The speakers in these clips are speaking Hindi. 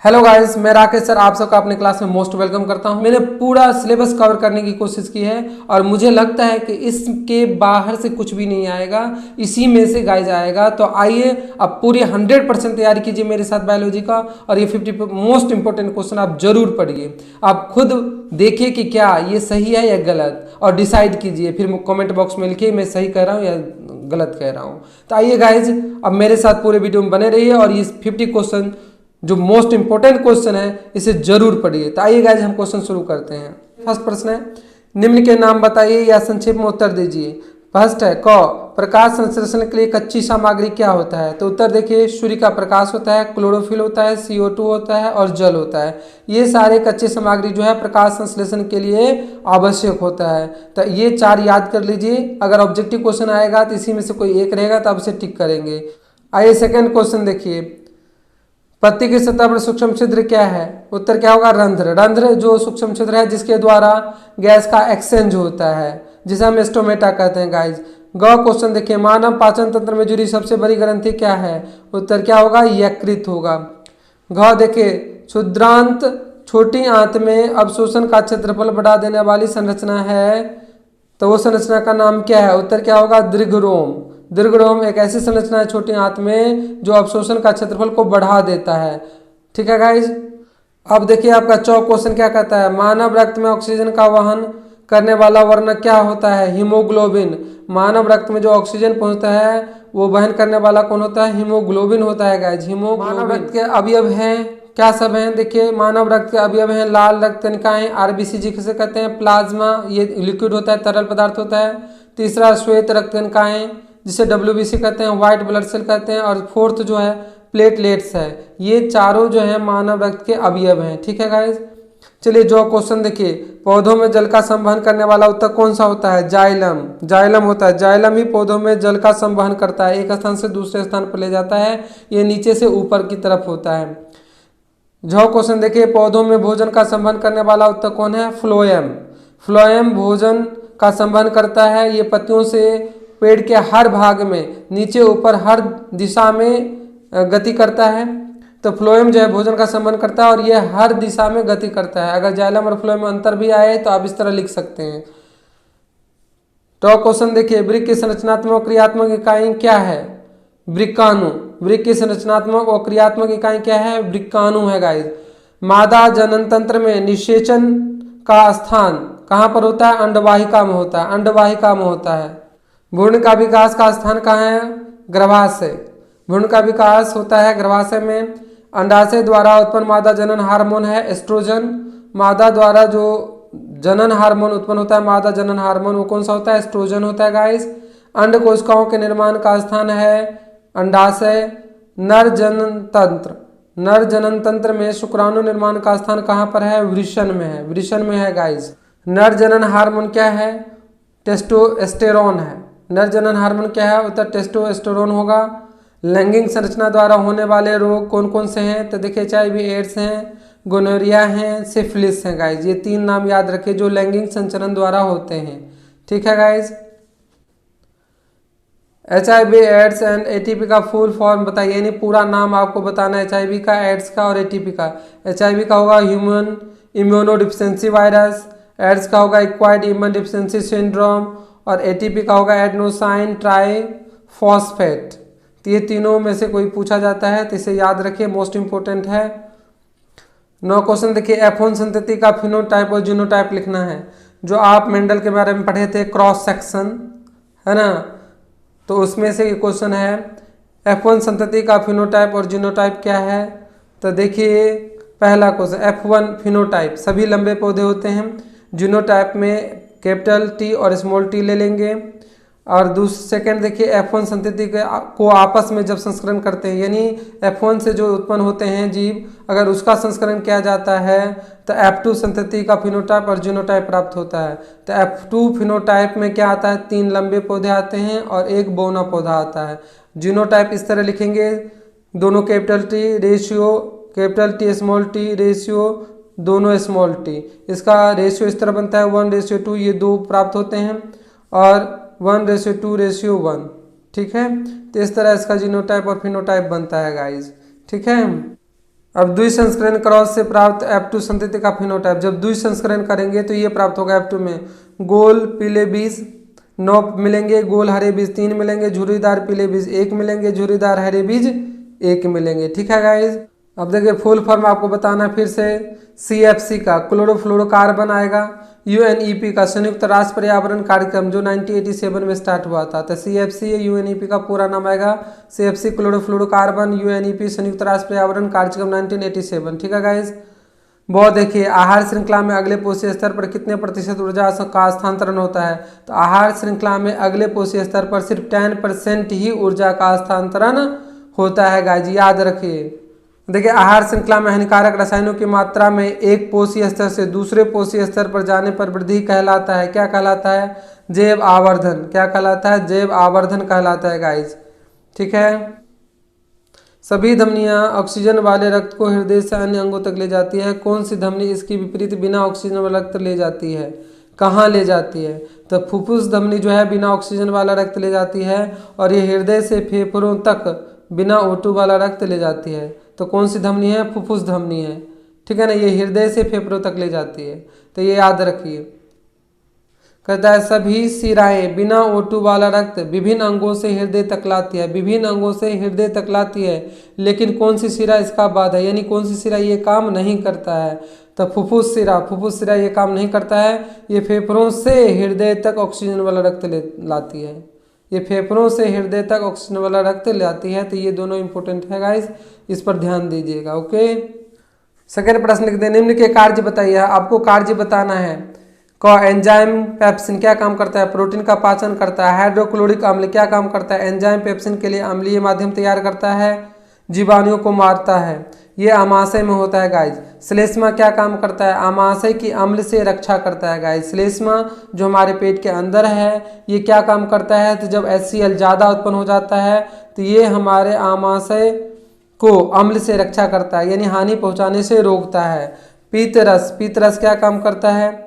हेलो गाइस, मैं राकेश सर आप सबका अपने क्लास में मोस्ट वेलकम करता हूं। मैंने पूरा सिलेबस कवर करने की कोशिश की है और मुझे लगता है कि इसके बाहर से कुछ भी नहीं आएगा, इसी में से गाइस आएगा। तो आइए अब पूरी 100% तैयारी कीजिए मेरे साथ बायोलॉजी का, और ये 50 मोस्ट इंपॉर्टेंट क्वेश्चन आप जरूर पढ़िए। आप खुद देखिए कि क्या ये सही है या गलत, और डिसाइड कीजिए। फिर कमेंट बॉक्स में लिखिए मैं सही कह रहा हूँ या गलत कह रहा हूँ। तो आइए गाइज अब मेरे साथ पूरे वीडियो में बने रहिए और ये 50 क्वेश्चन जो मोस्ट इंपोर्टेंट क्वेश्चन है इसे जरूर पढ़िए। तो आइए गाइज हम क्वेश्चन शुरू करते हैं। फर्स्ट प्रश्न है, निम्न के नाम बताइए या संक्षेप में उत्तर दीजिए। फर्स्ट है क, प्रकाश संश्लेषण के लिए कच्ची सामग्री क्या होता है। तो उत्तर देखिए, सूर्य का प्रकाश होता है, क्लोरोफिल होता है, CO2 होता है और जल होता है। ये सारे कच्चे सामग्री जो है प्रकाश संश्लेषण के लिए आवश्यक होता है। तो ये 4 याद कर लीजिए। अगर ऑब्जेक्टिव क्वेश्चन आएगा तो इसी में से कोई एक रहेगा तो आप इसे टिक करेंगे। आइए सेकेंड क्वेश्चन देखिए, पत्ती की सतह पर सूक्ष्म छिद्र क्या है। उत्तर क्या होगा, रंध्र। रंध्र जो सूक्ष्म छिद्र है जिसके द्वारा गैस का एक्सचेंज होता है, जिसे हम स्टोमेटा कहते हैं गाइज। ग क्वेश्चन देखिए, मानव पाचन तंत्र में जुड़ी सबसे बड़ी ग्रंथि क्या है। उत्तर क्या होगा, यकृत होगा। घ देखिए, क्षुद्रांत छोटी आंत में अवशोषण का क्षेत्रफल बढ़ा देने वाली संरचना है, तो वो संरचना का नाम क्या है। उत्तर क्या होगा, दीर्घरोम। दीर्घरोम एक ऐसी संरचना है छोटी आंत में जो अवशोषण का क्षेत्रफल को बढ़ा देता है। ठीक है गाइज। अब देखिए आपका 4 क्वेश्चन क्या कहता है, मानव रक्त में ऑक्सीजन का वहन करने वाला वर्णक क्या होता है, हीमोग्लोबिन। मानव रक्त में जो ऑक्सीजन पहुंचता है वो वहन करने वाला कौन होता है, हीमोग्लोबिन होता है गाइज। हीमोग्लोबिन। मानव रक्त के अवयव हैं क्या सब हैं। देखिए मानव रक्त के अवयव हैं, लाल रक्त कणिकाएं, RBC जिसे कहते हैं, प्लाज्मा ये लिक्विड होता है, तरल पदार्थ होता है। तीसरा श्वेत रक्त कणिकाएं जिसे WBC कहते हैं, व्हाइट ब्लड सेल कहते हैं। और फोर्थ जो है प्लेटलेट्स है। ये चारों जो है मानव रक्त के अवयव हैं। ठीक है गाइज। चलिए जो क्वेश्चन देखिए, पौधों में जल का संवहन करने वाला उत्तक कौन सा होता है, जाइलम। जाइलम होता है, जाइलम ही पौधों में जल का संवहन करता है, एक स्थान से दूसरे स्थान पर ले जाता है। ये नीचे से ऊपर की तरफ होता है। जो क्वेश्चन देखिए, पौधों में भोजन का संवहन करने वाला उत्तक कौन है, फ्लोएम। फ्लोएम भोजन का संवहन करता है। ये पत्तियों से पेड़ के हर भाग में, नीचे ऊपर हर दिशा में गति करता है। तो फ्लोएम जो है भोजन का संवहन करता है और ये हर दिशा में गति करता है। अगर जाइलम और फ्लोएम में अंतर भी आए तो आप इस तरह लिख सकते हैं। तो क्वेश्चन देखिए, वृक्क की संरचनात्मक और क्रियात्मक इकाई क्या है, वृक्काणु। वृक्क की संरचनात्मक और क्रियात्मक इकाई क्या है, वृक्काणु है गाइस। मादा जनन तंत्र में निषेचन का स्थान कहाँ पर होता है, अंडवाहिका में होता है, अंडवाहिका में होता है। भ्रूण का विकास का स्थान कहाँ है, गर्भाशय। भ्रूण का विकास होता है गर्भाशय में। अंडाशय द्वारा उत्पन्न मादा जनन हार्मोन है एस्ट्रोजन। मादा द्वारा जो जनन हार्मोन उत्पन्न होता है, मादा जनन हार्मोन, वो कौन सा होता है, एस्ट्रोजन होता है गाइस। अंड कोशिकाओं के निर्माण का स्थान है अंडाशय। नर जनन तंत्र, नर जनन तंत्र में शुक्राणु निर्माण का स्थान कहाँ पर है, वृषण में है, वृषण में है गाइस। नर जनन हार्मोन क्या है, टेस्टोस्टेरोन है। नर जनन हार्मोन क्या है, उत्तर टेस्टोस्टेरोन होगा। लैंगिक संरचना द्वारा होने वाले रोग कौन कौन से हैं, तो देखिए HIV एड्स हैं, गोनोरिया हैं, सिफिलिस हैं गाइज। ये 3 नाम याद रखिए जो लैंगिक संचरण द्वारा होते हैं। ठीक है guys. HIV AIDS and ATP का फुल फॉर्म बताइए, यानी पूरा नाम आपको बताना है HIV का, एड्स का और ATP का। HIV का होगा ह्यूमन इम्यूनोडिफिशियंसी वायरस, एड्स का होगा एक्वायर्ड इम्यून डिफिशियंसी सिंड्रोम और ATP का होगा एडेनोसाइन ट्राइफॉस्फेट। तो ये तीनों में से कोई पूछा जाता है तो इसे याद रखिए, मोस्ट इंपोर्टेंट है। 9 क्वेश्चन देखिए, F1 संतति का फिनोटाइप और जीनोटाइप लिखना है। जो आप मेंडल के बारे में पढ़े थे, क्रॉस सेक्शन है ना, तो उसमें से ये क्वेश्चन है F1 संतति का फिनोटाइप और जीनोटाइप क्या है। तो देखिए पहला क्वेश्चन, F1 फिनोटाइप सभी लंबे पौधे होते हैं। जीनोटाइप में कैपिटल T और स्मॉल t ले लेंगे। और सेकंड देखिए, F1 संतति को आपस में जब संस्करण करते हैं, यानी F1 से जो उत्पन्न होते हैं जीव, अगर उसका संस्करण किया जाता है तो F2 संतति का फिनोटाइप और जीनोटाइप प्राप्त होता है। तो F2 फिनोटाइप में क्या आता है, 3 लंबे पौधे आते हैं और 1 बौना पौधा आता है। जीनोटाइप इस तरह लिखेंगे, दोनों capital T ratio, capital T small t ratio, दोनों स्मॉल t। इसका रेशियो इस तरह बनता है 1:2, ये 2 प्राप्त होते हैं। और 1:2:1, ठीक है। तो इस तरह इसका जीनोटाइप और फिनोटाइप बनता है गाइज, ठीक है। अब द्विसंस्करण क्रॉस से प्राप्त F2 संतति का फिनोटाइप, जब द्विसंस्करण करेंगे तो ये प्राप्त होगा F2 में गोल पीले बीज 9 मिलेंगे, गोल हरे बीज 3 मिलेंगे, झुर्रीदार पीले बीज 1 मिलेंगे, झुर्रीदार हरे बीज 1 मिलेंगे, ठीक है गाइज। अब देखिए फुल फॉर्म आपको बताना फिर से, CFC का क्लोरोफ्लोरोकार्बन आएगा, UNEP का संयुक्त राष्ट्र पर्यावरण कार्यक्रम जो 1987 में स्टार्ट हुआ था, तो CFC UNEP का पूरा नाम आएगा CFC क्लोरोफ्लोरोकार्बन UNEP संयुक्त राष्ट्र पर्यावरण कार्यक्रम 1987, ठीक है गाइज। बहुत देखिए आहार श्रृंखला में अगले पोषी स्तर पर कितने प्रतिशत ऊर्जा का स्थानांतरण होता है, तो आहार श्रृंखला में अगले पोषी स्तर पर सिर्फ 10% ही ऊर्जा का स्थानांतरण होता है गाइज, याद रखिए। देखिए आहार श्रृंखला में हानिकारक रसायनों की मात्रा में एक पोषी स्तर से दूसरे पोषी स्तर पर जाने पर वृद्धि कहलाता है, क्या कहलाता है, जैव आवर्धन, क्या कहलाता है, जैव आवर्धन कहलाता है गाइज, ठीक है। सभी धमनियां ऑक्सीजन वाले रक्त को हृदय से अन्य अंगों तक ले जाती है, कौन सी धमनी इसकी विपरीत बिना ऑक्सीजन वाला रक्त ले जाती है, कहाँ ले जाती है, तो फुफ्फुस धमनी जो है बिना ऑक्सीजन वाला रक्त ले जाती है, और ये हृदय से फेफड़ों तक बिना O2 वाला रक्त ले जाती है, तो कौन सी धमनी है, फुफ्फुस धमनी है, ठीक है ना, ये हृदय से फेफड़ों तक ले जाती है, तो ये याद रखिए। कहता है सभी शिराएं बिना O2 वाला रक्त विभिन्न अंगों से हृदय तक लाती है, विभिन्न अंगों से हृदय तक लाती है, लेकिन कौन सी शिरा इसका बाद है, यानी कौन सी शिरा ये काम नहीं करता है, तो फुफ्फुस शिरा ये काम नहीं करता है, ये फेफड़ों से हृदय तक ऑक्सीजन वाला रक्त लाती है, ये फेफड़ों से हृदय तक ऑक्सीजन वाला रक्त लाती है, तो ये दोनों इंपॉर्टेंट है गाइस, इस पर ध्यान दीजिएगा, ओके। सेकेंड प्रश्न लिख दें, निम्न के कार्य बताइए, आपको कार्य बताना है। एंजाइम पेप्सिन क्या काम करता है, प्रोटीन का पाचन करता है। हाइड्रोक्लोरिक अम्ल क्या काम करता है, एंजाइम पेप्सिन के लिए अम्लीय माध्यम तैयार करता है, जीवाणुओं को मारता है, ये आमाशय में होता है गाइज। श्लेष्मा क्या काम करता है, आमाशय की अम्ल से रक्षा करता है गाइज। श्लेष्मा जो हमारे पेट के अंदर है ये क्या काम करता है, तो जब HCl ज़्यादा उत्पन्न हो जाता है तो ये हमारे आमाशय को अम्ल से रक्षा करता है, यानी हानि पहुंचाने से रोकता है। पीतरस क्या काम करता है,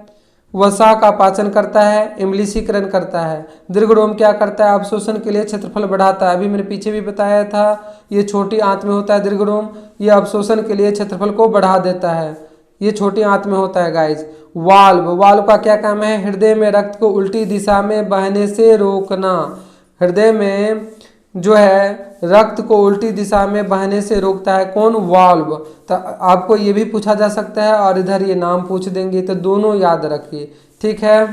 वसा का पाचन करता है, इम्लिशीकरण करता है। दीर्घरोम क्या करता है, अवशोषण के लिए क्षेत्रफल बढ़ाता है, अभी मैंने पीछे भी बताया था, ये छोटी आंत में होता है दीर्घरोम, ये अवशोषण के लिए क्षेत्रफल को बढ़ा देता है, ये छोटी आंत में होता है गाइज। वाल्व का क्या काम है, हृदय में रक्त को उल्टी दिशा में बहने से रोकना, हृदय में जो है रक्त को उल्टी दिशा में बहने से रोकता है, कौन, वाल्व। तो आपको ये भी पूछा जा सकता है और इधर ये नाम पूछ देंगे, तो दोनों याद रखिए, ठीक है।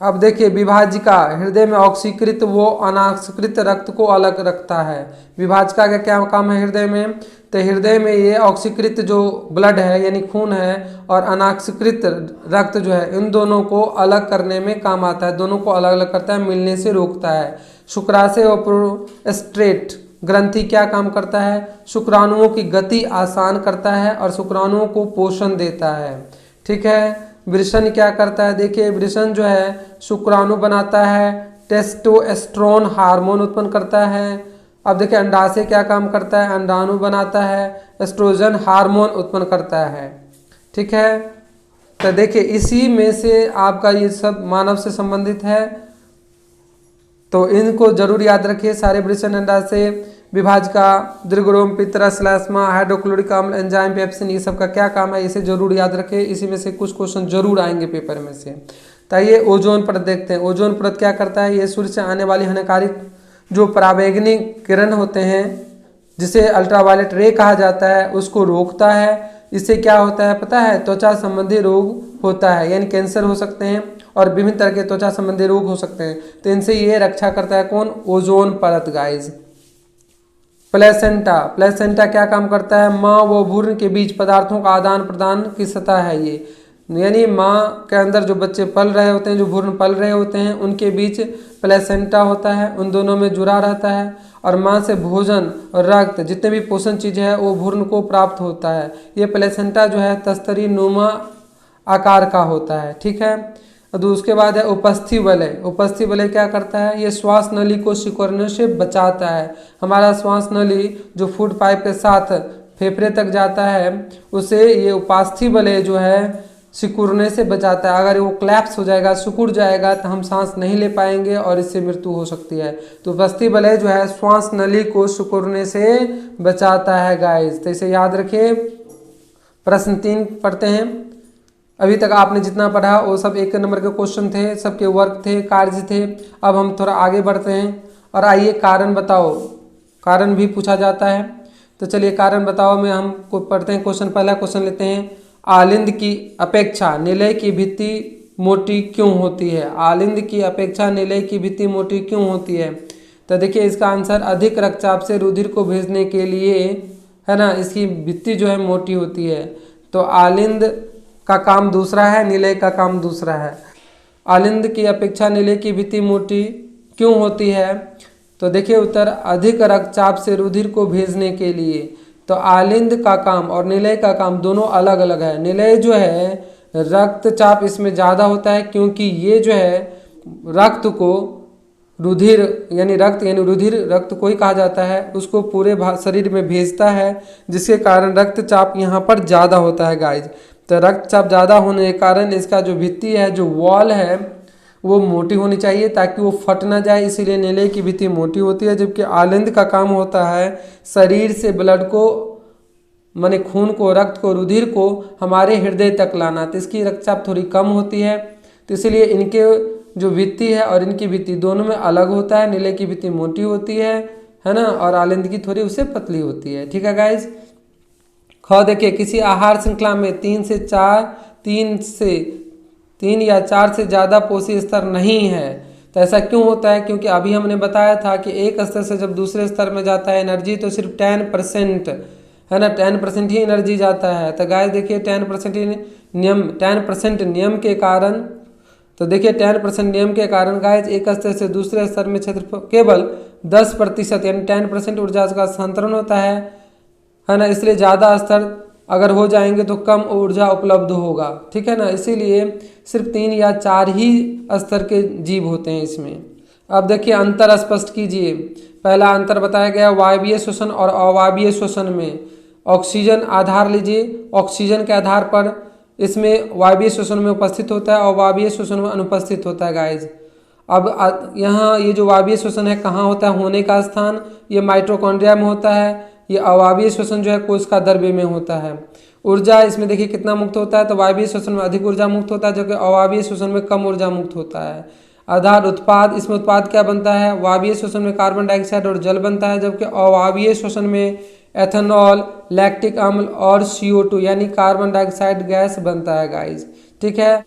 अब देखिए विभाजिका हृदय में ऑक्सीकृत व अनाक्सीकृत रक्त को अलग रखता है। विभाजिका का क्या काम है हृदय में, तो हृदय में ये ऑक्सीकृत जो ब्लड है यानी खून है और अनाक्सीकृत रक्त जो है इन दोनों को अलग करने में काम आता है, दोनों को अलग अलग करता है, मिलने से रोकता है। शुक्राशय और प्रोस्टेट ग्रंथि क्या काम करता है, शुक्राणुओं की गति आसान करता है और शुक्राणुओं को पोषण देता है, ठीक है। वृषण क्या करता है, देखिए वृषण जो है शुक्राणु बनाता है, टेस्टोस्टेरोन हार्मोन उत्पन्न करता है। अब देखिए अंडाशय क्या काम करता है, अंडाणु बनाता है, एस्ट्रोजन हार्मोन उत्पन्न करता है, ठीक है। तो देखिए इसी में से आपका ये सब मानव से संबंधित है, तो इनको जरूर याद रखिए सारे। वृषण, अंडाशय, विभाजिका, दीर्घरोम, पितरस, श्लेष्मा, हाइड्रोक्लोरिक अम्ल, एंजाइम पेप्सिन, ये सब का क्या काम है इसे जरूर याद रखें, इसी में से कुछ क्वेश्चन जरूर आएंगे पेपर में से। तो ये ओजोन परत देखते हैं। ओजोन परत क्या करता है, ये सूर्य से आने वाली हानिकारक जो पराबैंगनी किरण होते हैं जिसे अल्ट्रावायलेट रे कहा जाता है उसको रोकता है। इससे क्या होता है पता है, त्वचा संबंधी रोग होता है, यानी कैंसर हो सकते हैं और विभिन्न तरह के त्वचा संबंधी रोग हो सकते हैं, तो इनसे ये रक्षा करता है कौन, ओजोन परत गाइज। प्लेसेंटा क्या काम करता है, माँ व भ्रूण के बीच पदार्थों का आदान प्रदान की सतह है ये, यानी माँ के अंदर जो बच्चे पल रहे होते हैं, जो भ्रूण पल रहे होते हैं उनके बीच प्लेसेंटा होता है, उन दोनों में जुड़ा रहता है और माँ से भोजन और रक्त जितने भी पोषण चीज़ें हैं वो भ्रूण को प्राप्त होता है। ये प्लेसेंटा जो है तस्तरी नुमा आकार का होता है, ठीक है। और उसके बाद है उपस्थि वलय। उपस्थि वलय क्या करता है, ये श्वास नली को सिकुड़ने से बचाता है। हमारा श्वास नली जो फूड पाइप के साथ फेफड़े तक जाता है उसे ये उपास्थि वलय जो है सिकुड़ने से बचाता है। अगर वो क्लैप्स हो जाएगा, सिकुड़ जाएगा, तो हम सांस नहीं ले पाएंगे और इससे मृत्यु हो सकती है। तो उपस्थिति वलय जो है श्वास नली को सिकुड़ने से बचाता है गाइस। तो इसे याद रखिए। प्रश्न 3 पढ़ते हैं। अभी तक आपने जितना पढ़ा वो सब 1 नंबर के क्वेश्चन थे, सबके वर्क थे, कार्य थे। अब हम थोड़ा आगे बढ़ते हैं और आइए कारण बताओ, कारण भी पूछा जाता है। तो चलिए कारण बताओ में हम को पढ़ते हैं क्वेश्चन। पहला क्वेश्चन लेते हैं, आलिंद की अपेक्षा निलय की भित्ति मोटी क्यों होती है? आलिंद की अपेक्षा निलय की भित्ति मोटी क्यों होती है? तो देखिए इसका आंसर अधिक रक्तचाप से रुधिर को भेजने के लिए, है ना, इसकी भित्ति जो है मोटी होती है। तो आलिंद का काम दूसरा है, निलय का काम दूसरा है। आलिंद की अपेक्षा निलय की भित्ति मोटी क्यों होती है? तो देखिए उत्तर, अधिक रक्तचाप से रुधिर को भेजने के लिए। तो आलिंद का काम और निलय का काम दोनों अलग अलग है। निलय जो है रक्तचाप इसमें ज़्यादा होता है, क्योंकि ये जो है रक्त को रुधिर यानी रुधिर रक्त को ही कहा जाता है, उसको पूरे शरीर में भेजता है, जिसके कारण रक्तचाप यहाँ पर ज़्यादा होता है गाइज। तो रक्तचाप ज़्यादा होने के कारण इसका जो भित्ति है, जो वॉल है, वो मोटी होनी चाहिए ताकि वो फट ना जाए, इसीलिए निलय की भित्ति मोटी होती है। जबकि आलिंद का काम होता है शरीर से ब्लड को, माने खून को, रक्त को, रुधिर को हमारे हृदय तक लाना। तो इसकी रक्तचाप थोड़ी कम होती है, तो इसलिए इनके जो भित्ति है और इनकी भित्ति दोनों में अलग होता है। निलय की भित्ति मोटी होती है ना, और आलिंद की थोड़ी उससे पतली होती है। ठीक है गाइज। ख देखिए, किसी आहार श्रृंखला में 3 या 4 से ज़्यादा पोषी स्तर नहीं है। तो ऐसा क्यों होता है? क्योंकि अभी हमने बताया था कि एक स्तर से जब दूसरे स्तर में जाता है एनर्जी, तो सिर्फ 10%, है ना, 10% ही एनर्जी जाता है। तो गाइस देखिए 10% नियम के कारण, तो देखिए 10% नियम के कारण गाइस एक स्तर से दूसरे स्तर में क्षेत्र केवल 10% यानी 10% ऊर्जा का स्थानांतरण होता है ना। इसलिए ज़्यादा स्तर अगर हो जाएंगे तो कम ऊर्जा उपलब्ध होगा। ठीक है ना, इसीलिए सिर्फ 3 या 4 ही स्तर के जीव होते हैं इसमें। अब देखिए अंतर स्पष्ट कीजिए। पहला अंतर बताया गया वायवीय श्वसन और अवायवीय श्वसन में। ऑक्सीजन आधार लीजिए, ऑक्सीजन के आधार पर इसमें वायवीय श्वसन में उपस्थित होता है और अवायवीय श्वसन में अनुपस्थित होता है गाइज। अब यहाँ ये जो वायवीय श्वसन है कहाँ होता है? होने का स्थान ये माइटोकॉन्ड्रिया में होता है। ये अवायवीय श्वसन जो है कोशिका द्रव्य में होता है। ऊर्जा इसमें देखिए कितना मुक्त होता है? तो वायवीय श्वसन में अधिक ऊर्जा मुक्त होता है, जबकि अवायवीय श्वसन में कम ऊर्जा मुक्त होता है। आधार उत्पाद, इसमें उत्पाद क्या बनता है? वायवीय श्वसन में कार्बन डाइऑक्साइड और जल बनता है, जबकि अवायवीय श्वसन में एथेनॉल, लैक्टिक अम्ल और CO2 यानी कार्बन डाइऑक्साइड गैस बनता है गाइज। ठीक है।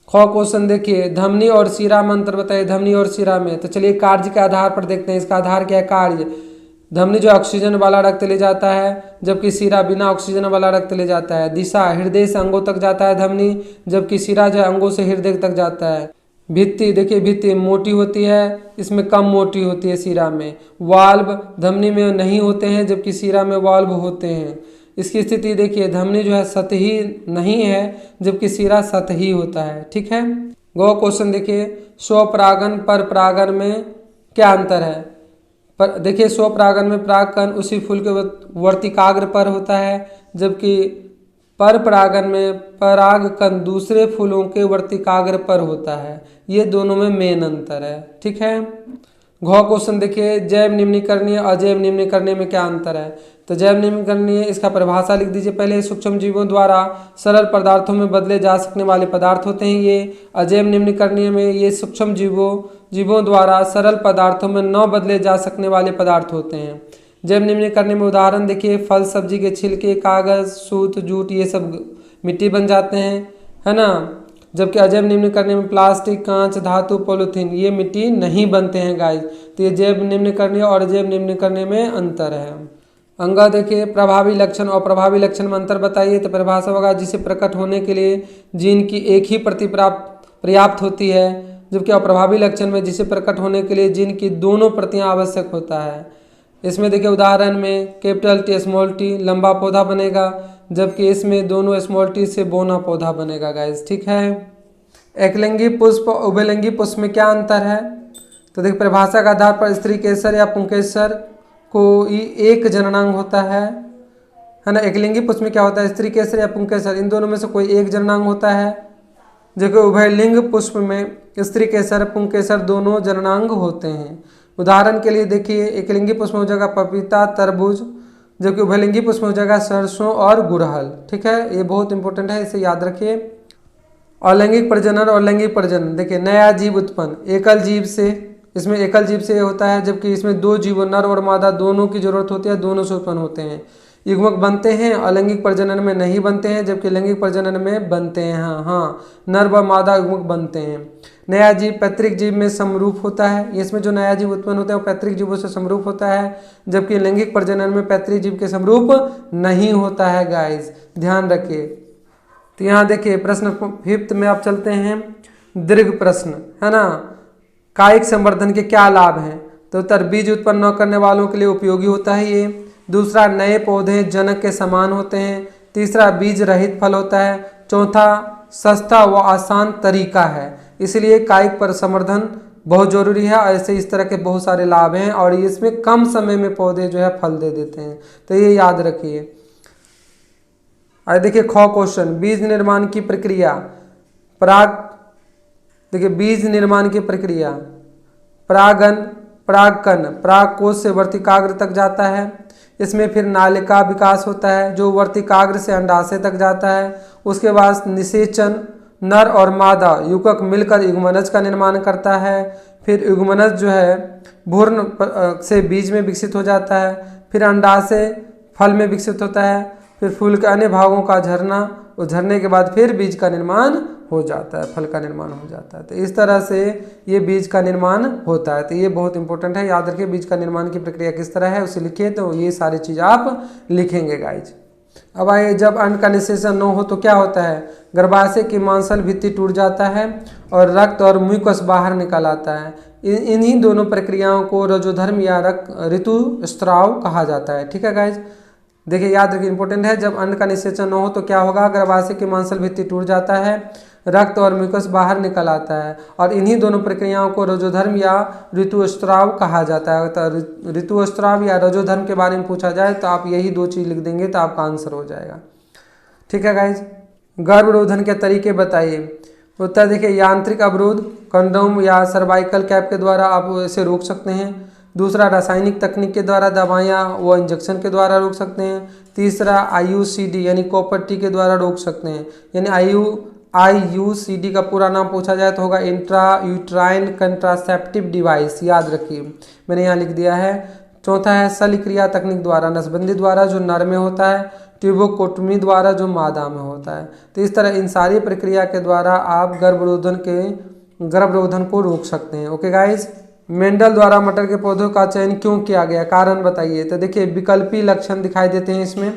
ख क्वेश्चन देखिए, धमनी और शिरा में अंतर बताइए। धमनी और शिरा में, तो चलिए कार्य के आधार पर देखते हैं। इसका आधार क्या है? कार्य। धमनी जो ऑक्सीजन वाला रक्त ले जाता है, जबकि शिरा बिना ऑक्सीजन वाला रक्त ले जाता है। दिशा, हृदय से अंगों तक जाता है धमनी, जबकि शिरा जो है अंगों से हृदय तक जाता है। भित्ति, देखिए भित्ति मोटी होती है, इसमें कम मोटी होती है शिरा में। वाल्व धमनी में नहीं होते हैं, जबकि शिरा में वाल्व होते हैं। इसकी स्थिति देखिए, धमनी जो है सतही नहीं है, जबकि शिरा सतही होता है। ठीक है। गो क्वेश्चन देखिए, स्वपरागन पर परागन में क्या अंतर है? पर देखिए स्वपरागन में परागकण उसी फूल के वर्तिकाग्र पर होता है, जबकि पर परागन में परागकण दूसरे फूलों के वर्तिकाग्र पर होता है। ये दोनों में मेन अंतर है। ठीक है। घ क्वेश्चन देखिए, जैव निम्नीकरणीय और अजैव निम्नीकरणीय में क्या अंतर है? तो जैव निम्नीकरणीय, इसका परिभाषा लिख दीजिए पहले। सूक्ष्म जीवों द्वारा सरल पदार्थों में बदले जा सकने वाले पदार्थ होते हैं ये। अजैव निम्नीकरणीय में ये सूक्ष्म जीवों द्वारा सरल पदार्थों में न बदले जा सकने वाले पदार्थ होते हैं। जैव निम्नीकरणीय में उदाहरण देखिए, फल सब्जी के छिलके, कागज, सूत, जूट, ये सब मिट्टी बन जाते हैं, है ना। जबकि अजैव निम्नीकरणीय में प्लास्टिक, कांच, धातु, पॉलीथीन ये मिट्टी नहीं बनते हैं गाइस। तो ये जैव निम्नीकरणीय और अजैव निम्नीकरणीय में अंतर है। अंगा देखिए, प्रभावी लक्षण और प्रभावी लक्षण में अंतर बताइए। तो परिभाषा होगा, जिसे प्रकट होने के लिए जीन की एक ही प्रति पर्याप्त होती है, जबकि अप्रभावी लक्षण में जिसे प्रकट होने के लिए जीन की दोनों प्रतियां आवश्यक होता है। इसमें देखिए उदाहरण में कैपिटल T स्मॉल t लंबा पौधा बनेगा, जबकि इसमें दोनों स्मॉल t से बौना पौधा बनेगा गाइस। ठीक है। एकलिंगी पुष्प और उभयलिंगी पुष्प में क्या अंतर है? तो देखिए परिभाषा के आधार पर स्त्री केसर या पुंकेसर को एक जननांग होता है, है ना। एकलिंगी पुष्प में क्या होता है, स्त्री केसर या पुंकेसर, इन दोनों में से कोई एक जननांग होता है। जबकि उभयलिंग पुष्प में स्त्री केसर पुंकेसर दोनों जननांग होते हैं। उदाहरण के लिए देखिए, एकलिंगी पुष्प में हो जाएगा पपीता, तरबूज, जबकि उभयलिंगी पुष्प में हो जाएगा सरसों और गुड़हल। ठीक है, ये बहुत इंपॉर्टेंट है, इसे याद रखिए। अलैंगिक प्रजनन और लैंगिक प्रजनन, देखिए नया जीव उत्पन्न एकल जीव से, इसमें एकल जीव से होता है, जबकि इसमें दो जीवों नर और मादा दोनों की जरूरत होती है, दोनों से उत्पन्न होते हैं। युग्मक बनते हैं, अलैंगिक प्रजनन में नहीं बनते हैं, जबकि लैंगिक प्रजनन में बनते हैं। हाँ, नर व मादा युग्मक बनते हैं। नया जीव पैतृक जीव में समरूप होता है, इसमें जो नया जीव उत्पन्न होता है वो पैतृक जीवों से समरूप होता है, जबकि लैंगिक प्रजनन में पैतृक जीव के समरूप नहीं होता है। गाइस ध्यान रखिए। तो यहाँ देखिए प्रश्न 5 में आप चलते हैं, दीर्घ प्रश्न है ना। कायिक संवर्धन के क्या लाभ हैं, तो उत्तर बीज उत्पन्न न करने वालों के लिए उपयोगी होता है ये। दूसरा, नए पौधे जनक के समान होते हैं। तीसरा, बीज रहित फल होता है। चौथा, सस्ता व आसान तरीका है, इसलिए कायिक पर संवर्धन बहुत जरूरी है। ऐसे इस तरह के बहुत सारे लाभ हैं और इसमें कम समय में पौधे जो है फल दे देते हैं, तो ये याद रखिए। देखिए ख क्वेश्चन, बीज निर्माण की प्रक्रिया। देखिए बीज निर्माण की प्रक्रिया, परागन, परागकण परागकोश से वर्तिकाग्र तक जाता है। इसमें फिर नालिका विकास होता है जो वर्तिकाग्र से अंडाशय तक जाता है। उसके बाद निषेचन, नर और मादा युग्मक मिलकर युग्मनज का निर्माण करता है। फिर युग्मनज जो है भ्रूण से बीज में विकसित हो जाता है। फिर अंडाशय फल में विकसित होता है। फिर फूल के अन्य भागों का झरना, और झरने के बाद फिर बीज का निर्माण हो जाता है, फल का निर्माण हो जाता है। तो इस तरह से ये बीज का निर्माण होता है। तो ये बहुत इंपॉर्टेंट है, याद रखिए बीज का निर्माण की प्रक्रिया किस तरह है उसे लिखिए। तो ये सारी चीज़ आप लिखेंगे गाइज। अब आइए, जब अंड का निषेचन न हो तो क्या होता है, गर्भाशय की मांसल भित्ति टूट जाता है और रक्त और म्यूकस बाहर निकल आता है। इन्हीं दोनों प्रक्रियाओं को रजोधर्म या ऋतुस्राव कहा जाता है। ठीक है गाइज, देखिए याद रखिए इंपॉर्टेंट है। जब अंड का निषेचन न हो तो क्या होगा, गर्भाशय की मांसल भित्ति टूट जाता है, रक्त और म्यूकस बाहर निकल आता है, और इन्हीं दोनों प्रक्रियाओं को रजोधर्म या ऋतुस्राव कहा जाता है। तो ऋतुस्राव या रजोधर्म के बारे में पूछा जाए तो आप यही दो चीज लिख देंगे तो आपका आंसर हो जाएगा। ठीक है गाइज, गर्भरोधन के तरीके बताइए। उत्तर देखिए, यांत्रिक अवरोध, कंडोम या सर्वाइकल कैप के द्वारा आप इसे रोक सकते हैं। दूसरा, रासायनिक तकनीक के द्वारा दवाइयाँ व इंजेक्शन के द्वारा रोक सकते हैं। तीसरा, IUCD यानी कॉपर टी के द्वारा रोक सकते हैं। यानी IUCD का पूरा नाम पूछा जाए तो होगा इंट्रा यूट्राइन कंट्रासेप्टिव डिवाइस, याद रखिए मैंने यहाँ लिख दिया है। चौथा है शल्यक्रिया तकनीक द्वारा, नसबंदी द्वारा जो नर में होता है, ट्यूबोकोटमी द्वारा जो मादा में होता है। तो इस तरह इन सारी प्रक्रिया के द्वारा आप गर्भरोधन को रोक सकते हैं। ओके गाइज, मेंडल द्वारा मटर के पौधों का चयन क्यों किया गया, कारण बताइए। तो देखिए विकल्पी लक्षण दिखाई देते हैं इसमें,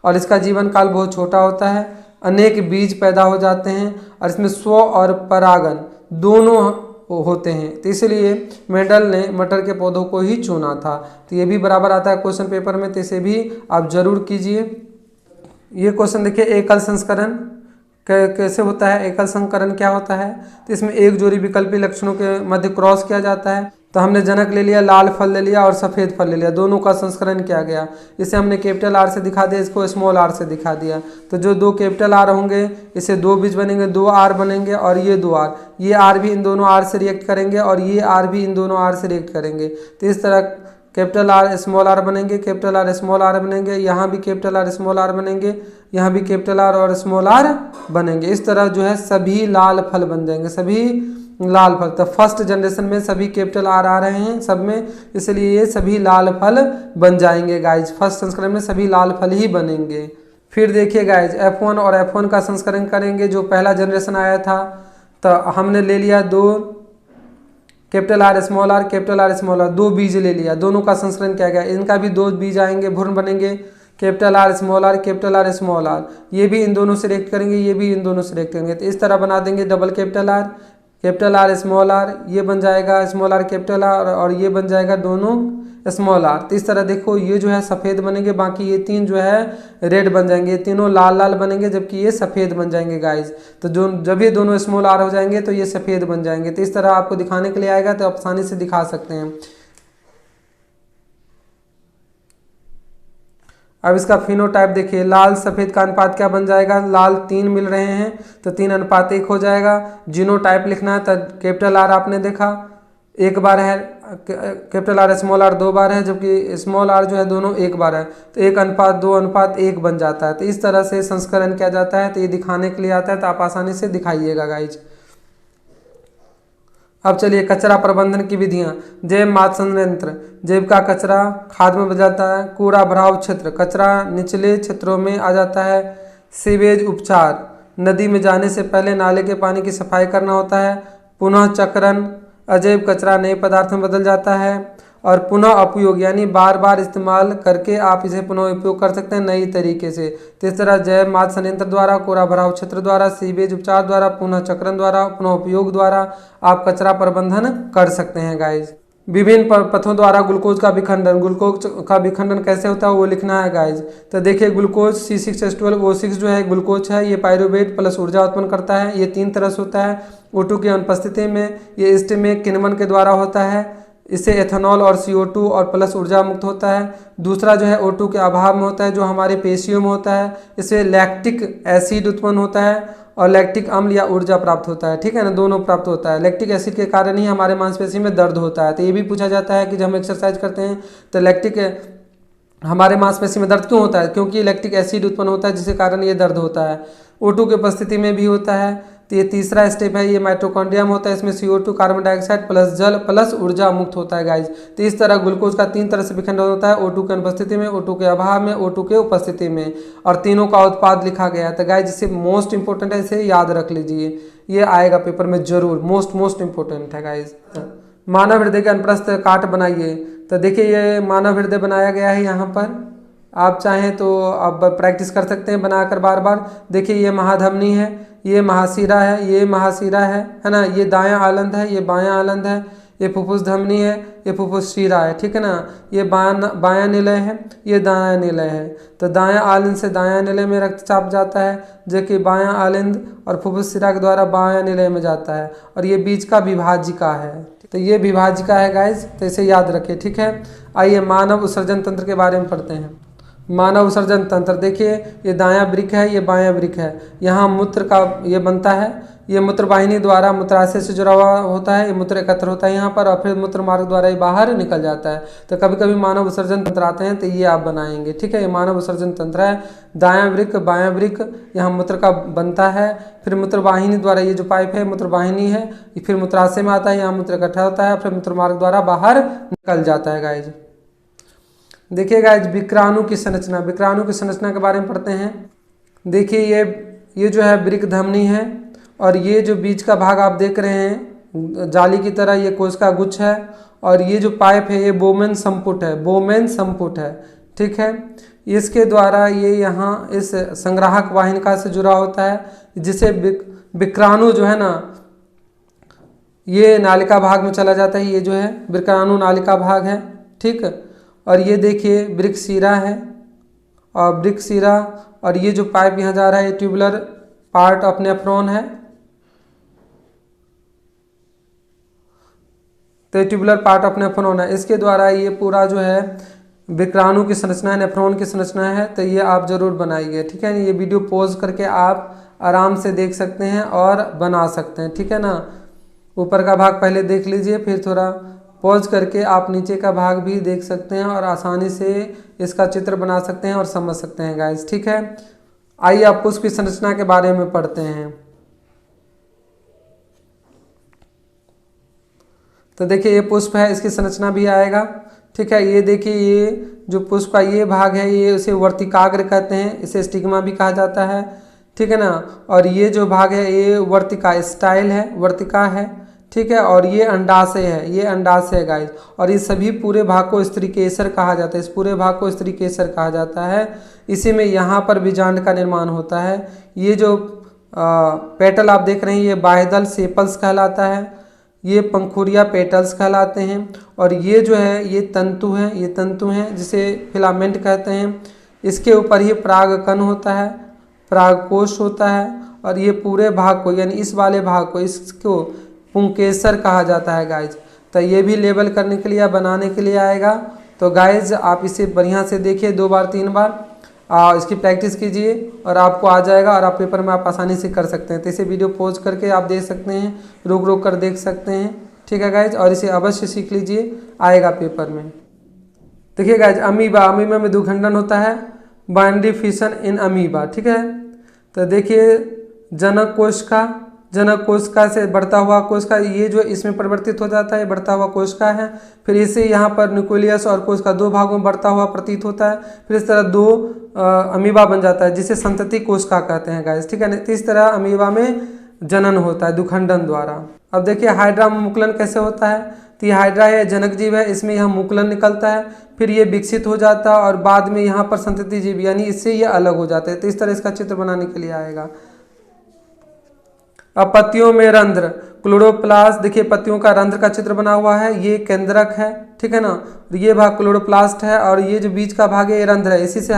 और इसका जीवन काल बहुत छोटा होता है, अनेक बीज पैदा हो जाते हैं, और इसमें स्व और परागन दोनों होते हैं। तो इसलिए मेंडल ने मटर के पौधों को ही चुना था। तो ये भी बराबर आता है क्वेश्चन पेपर में, तो इसे भी आप जरूर कीजिए। ये क्वेश्चन देखिए, एकल संस्करण कैसे होता है, एकल संकरण क्या होता है। तो इसमें एक जोड़ी विकल्पी लक्षणों के मध्य क्रॉस किया जाता है। तो हमने जनक ले लिया, लाल फल ले लिया और सफ़ेद फल ले लिया, दोनों का संस्करण किया गया। इसे हमने कैपिटल R से दिखा दिया, इसको स्मॉल r से दिखा दिया। तो जो दो कैपिटल R होंगे इसे दो बीज बनेंगे, 2R बनेंगे, और ये 2R, ये R भी इन दोनों R से रिएक्ट करेंगे और ये R भी इन दोनों R से रिएक्ट करेंगे। तो इस तरह कैपिटल R स्मॉल r बनेंगे, कैपिटल R स्मॉल r बनेंगे, यहाँ भी कैपिटल R स्मॉल r बनेंगे, यहाँ भी कैपिटल R और स्मॉल r बनेंगे। इस तरह जो है सभी लाल फल बन जाएंगे, सभी लाल फल। तो फर्स्ट जनरेशन में सभी कैपिटल R आ रहे हैं सब में, इसलिए ये सभी लाल फल बन जाएंगे गाइज। फर्स्ट संस्करण में सभी लाल फल ही बनेंगे। फिर देखिए गाइज, F1 और F1 का संस्करण करेंगे, जो पहला जनरेशन आया था। तो हमने ले लिया दो capital R small r, capital R small r, दो बीज ले लिया, दोनों का संस्करण किया गया। इनका भी दो बीज आएंगे, भ्रूण बनेंगे, capital R small r, capital R small r, ये भी इन दोनों से रिएक्ट करेंगे, ये भी इन दोनों से रिएक्ट करेंगे। तो इस तरह बना देंगे double capital R, capital R small r, ये बन जाएगा स्मॉल r कैपिटल R, और ये बन जाएगा दोनों स्मॉल r। तो इस तरह देखो ये जो है सफ़ेद बनेंगे, बाकी ये तीन जो है रेड बन जाएंगे, ये तीनों लाल लाल बनेंगे, जबकि ये सफ़ेद बन जाएंगे गाइज। तो जो जब ये दोनों स्मॉल r हो जाएंगे तो ये सफ़ेद बन जाएंगे। तो इस तरह आपको दिखाने के लिए आएगा, तो आप आसानी से दिखा सकते हैं। अब इसका फिनोटाइप देखिए, लाल सफ़ेद का अनुपात क्या बन जाएगा, लाल 3 मिल रहे हैं तो 3:1 हो जाएगा। जीनोटाइप लिखना है तो कैपिटल आर आपने देखा एक बार है, कैपिटल आर स्मॉल आर 2 बार है, जबकि स्मॉल आर जो है दोनों 1 बार है, तो 1:2:1 बन जाता है। तो इस तरह से संस्करण किया जाता है। तो ये दिखाने के लिए आता है, तो आप आसानी से दिखाइएगा गाइज। अब चलिए कचरा प्रबंधन की विधियां। जैव मात संयंत्र, जैव का कचरा खाद में बदल जाता है। कूड़ा भराव क्षेत्र, कचरा निचले क्षेत्रों में आ जाता है। सीवेज उपचार, नदी में जाने से पहले नाले के पानी की सफाई करना होता है। पुनः चक्रण, अजैव कचरा नए पदार्थ में बदल जाता है। और पुनः उपयोग यानी बार बार इस्तेमाल करके आप इसे पुनः उपयोग कर सकते हैं नई तरीके से। तो इस तरह जैव मात संयंत्र द्वारा, कूड़ा भराव क्षेत्र द्वारा, सीवेज उपचार द्वारा, पुनः चक्रण द्वारा, पुनः उपयोग द्वारा आप कचरा प्रबंधन कर सकते हैं गाइज। विभिन्न पथों द्वारा ग्लूकोज का विखंडन, ग्लूकोज का विखंडन कैसे होता है वो लिखना है गाइज। तो देखिए ग्लूकोज C6H12O6 जो है ग्लूकोज है, ये पायरुवेट प्लस ऊर्जा उत्पन्न करता है। ये 3 तरह से होता है। O2 की अनुपस्थिति में ये ईस्ट में किण्वन के द्वारा होता है। इससे एथेनॉल और CO2 और प्लस ऊर्जा मुक्त होता है। दूसरा जो है O2 के अभाव में होता है, जो हमारे पेशियों में होता है। इससे लैक्टिक एसिड उत्पन्न होता है और लैक्टिक अम्ल या ऊर्जा प्राप्त होता है, ठीक है ना, दोनों प्राप्त होता है। लैक्टिक एसिड के कारण ही हमारे मांसपेशी में दर्द होता है। तो ये भी पूछा जाता है कि जब हम एक्सरसाइज करते हैं तो लैक्टिक हमारे मांसपेशी में दर्द क्यों होता है, क्योंकि लैक्टिक एसिड उत्पन्न होता है, जिसके कारण ये दर्द होता है। O2 की उपस्थिति में भी होता है। तो ये तीसरा स्टेप है, ये माइटोकॉन्ड्रिया में होता है। इसमें CO2 कार्बन डाइऑक्साइड प्लस जल प्लस ऊर्जा मुक्त होता है गाइज। तो इस तरह ग्लूकोज का 3 तरह से विखंडन होता है, O2 की अनुपस्थिति में, O2 के अभाव में, O2 के उपस्थिति में, और तीनों का उत्पाद लिखा गया है। तो गाइज इसे मोस्ट इंपॉर्टेंट है, इसे याद रख लीजिए, ये आएगा पेपर में जरूर, मोस्ट इंपॉर्टेंट है गाइज। मानव हृदय के अनुप्रस्थ काट बनाइए। तो देखिए ये मानव हृदय बनाया गया है यहाँ पर, आप चाहें तो आप प्रैक्टिस कर सकते हैं बनाकर बार बार। देखिए ये महाधमनी है, ये महाशिरा है, ये महाशिरा है ना, ये दायां आलंद है, ये बायां आलंद है, ये फुफ्फुस धमनी है, ये फुफ्फुस शिरा है, ठीक है ना। ये बायां निलय है, ये दायां निलय है। तो दायां आलंद से दायां निलय में रक्तचाप जाता है, जबकि बायां आलंद और फुफ्फुस शिरा के द्वारा बायां निलय में जाता है। और ये बीच का विभाजिका है, तो ये विभाजिका है गाइज, तो इसे याद रखिए, ठीक है। आइए मानव उत्सर्जन तंत्र के बारे में पढ़ते हैं। मानव उत्सर्जन तंत्र, देखिए ये दायां वृक्क है, ये बायां वृक्क है। यहाँ मूत्र का ये बनता है, ये मूत्र वाहिनी द्वारा मूत्राशय से जुड़ा हुआ होता है, ये मूत्र एकत्र होता है यहाँ पर, और फिर मूत्र मार्ग द्वारा ये बाहर निकल जाता है। तो कभी कभी मानव उत्सर्जन तंत्र आते हैं, तो ये आप बनाएंगे, ठीक है। ये मानव उत्सर्जन तंत्र है, दायां वृक्क बायां वृक्क, यहाँ मूत्र का बनता है, फिर मूत्र वाहिनी द्वारा, ये जो पाइप है मूत्र वाहिनी है, फिर मूत्राशय में आता है, यहाँ मूत्र इकट्ठा होता है, फिर मूत्र मार्ग द्वारा बाहर निकल जाता है गाइज। देखिए गाइज विक्राणु की संरचना, विक्राणु की संरचना के बारे में पढ़ते हैं। देखिए ये जो है वृक्क धमनी है, और ये जो बीच का भाग आप देख रहे हैं जाली की तरह, ये कोश का गुच्छ है, और ये जो पाइप है ये बोमेन संपुट है, बोमेन संपुट है, ठीक है। इसके द्वारा ये यहाँ इस संग्राहक वाहिनिका से जुड़ा होता है, जिसे विक्राणु जो है ना ये नालिका भाग में चला जाता है। ये जो है विक्राणु नालिका भाग है, ठीक है। और ये देखिए वृक्क शिरा है, और वृक्क शिरा, और ये जो पाइप यहाँ जा रहा है ये ट्यूबुलर पार्ट ऑफ नेफ्रॉन है। तो ये ट्यूबुलर पार्ट ऑफ नेफ्रॉन है, इसके द्वारा ये पूरा जो है विक्राणु की संरचना है, नेफ्रॉन की संरचना है। तो ये आप जरूर बनाइए, ठीक है। ये वीडियो पॉज करके आप आराम से देख सकते हैं और बना सकते हैं, ठीक है ना। ऊपर का भाग पहले देख लीजिए, फिर थोड़ा पॉज करके आप नीचे का भाग भी देख सकते हैं, और आसानी से इसका चित्र बना सकते हैं और समझ सकते हैं गाइस, ठीक है। आइए आप पुष्प की संरचना के बारे में पढ़ते हैं। तो देखिए ये पुष्प है, इसकी संरचना भी आएगा, ठीक है। ये देखिए ये जो पुष्प का ये भाग है, ये उसे वर्तिकाग्र कहते हैं, इसे स्टिग्मा भी कहा जाता है, ठीक है ना। और ये जो भाग है ये वर्तिका स्टाइल है, वर्तिका है, ठीक है। और ये अंडाशय है, ये अंडाशय है गाइस। और ये सभी पूरे भाग को स्त्रीकेसर कहा जाता है, इस पूरे भाग को स्त्रीकेसर कहा जाता है। इसी में यहाँ पर बीजांड का निर्माण होता है। ये जो पेटल आप देख रहे हैं ये बाह्यदल सेपल्स कहलाता है, ये पंखुड़िया पेटल्स कहलाते हैं। और ये जो है ये तंतु हैं, ये तंतु हैं जिसे फिलामेंट कहते हैं। इसके ऊपर ही परागकण होता है, परागकोश होता है। और ये पूरे भाग को यानी इस वाले भाग को, इसको पुंकेसर कहा जाता है गाइज। तो ये भी लेबल करने के लिए या बनाने के लिए आएगा। तो गाइज आप इसे बढ़िया से देखिए 2 बार 3 बार। इसकी प्रैक्टिस कीजिए और आपको आ जाएगा और आप पेपर में आप आसानी से कर सकते हैं। तो इसे वीडियो पॉज करके आप देख सकते हैं, रोक रोक कर देख सकते हैं, ठीक है गाइज, और इसे अवश्य सीख लीजिए, आएगा पेपर में। देखिए गाइज, अमीबा में द्विखंडन होता है, बाइनरी फिशन इन अमीबा, ठीक है। तो देखिए जनक कोशिका से बढ़ता हुआ कोशिका, ये जो इसमें परिवर्तित हो जाता है, बढ़ता हुआ कोशिका है। फिर इसे यहाँ पर न्यूक्लियस और कोशिका दो भागों में बढ़ता हुआ प्रतीत होता है। फिर इस तरह दो अमीबा बन जाता है, जिसे संतति कोशिका कहते हैं गाइस, ठीक है ना। तो इस तरह अमीबा में जनन होता है द्विखंडन द्वारा। अब देखिए हाइड्रा में मुकुलन कैसे होता है। तो ये हाइड्रा है, जनक जीव है, इसमें यहाँ मुकुलन निकलता है, फिर ये विकसित हो जाता है और बाद में यहाँ पर संतति जीव यानी इससे ये अलग हो जाते हैं। तो इस तरह इसका चित्र बनाने के लिए आएगा। अब पत्तियों में रंध्र, क्लोरोप्लास्ट, देखिए पत्तियों का रंध्र का चित्र बना हुआ है, ये केंद्रक है, ठीक है ना। ये भाग क्लोरोप्लास्ट है और ये जो बीच का भाग है ये रंध्र है, इसी से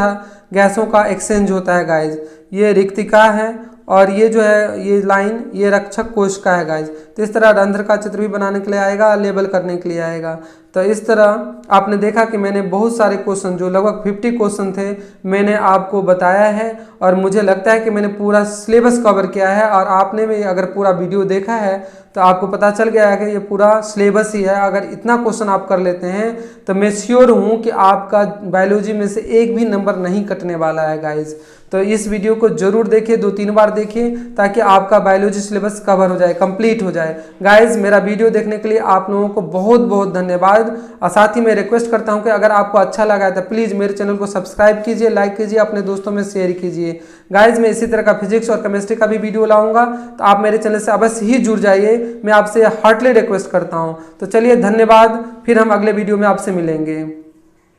गैसों का एक्सचेंज होता है गाइज। ये रिक्तिका है और ये जो है ये लाइन ये रक्षक कोशिका है गाइज। तो इस तरह रंध्र का चित्र भी बनाने के लिए आएगा, लेबल करने के लिए आएगा। तो इस तरह आपने देखा कि मैंने बहुत सारे क्वेश्चन, जो लगभग 50 क्वेश्चन थे, मैंने आपको बताया है और मुझे लगता है कि मैंने पूरा सिलेबस कवर किया है। और आपने भी अगर पूरा वीडियो देखा है तो आपको पता चल गया है कि ये पूरा सिलेबस ही है। अगर इतना क्वेश्चन आप कर लेते हैं तो मैं श्योर हूँ कि आपका बायोलॉजी में से एक भी नंबर नहीं कटने वाला है गाइज। तो इस वीडियो को जरूर देखिए, 2-3 बार देखिए, ताकि आपका बायोलॉजी सिलेबस कवर हो जाए, कंप्लीट हो जाए। गाइज मेरा वीडियो देखने के लिए आप लोगों को बहुत बहुत धन्यवाद। और साथ ही मैं रिक्वेस्ट करता हूं कि अगर आपको अच्छा लगा है तो प्लीज़ मेरे चैनल को सब्सक्राइब कीजिए, लाइक कीजिए, अपने दोस्तों में शेयर कीजिए। गाइज मैं इसी तरह का फिजिक्स और केमिस्ट्री का भी वीडियो लाऊंगा, तो आप मेरे चैनल से अवश्य ही जुड़ जाइए, मैं आपसे हार्टली रिक्वेस्ट करता हूँ। तो चलिए धन्यवाद, फिर हम अगले वीडियो में आपसे मिलेंगे।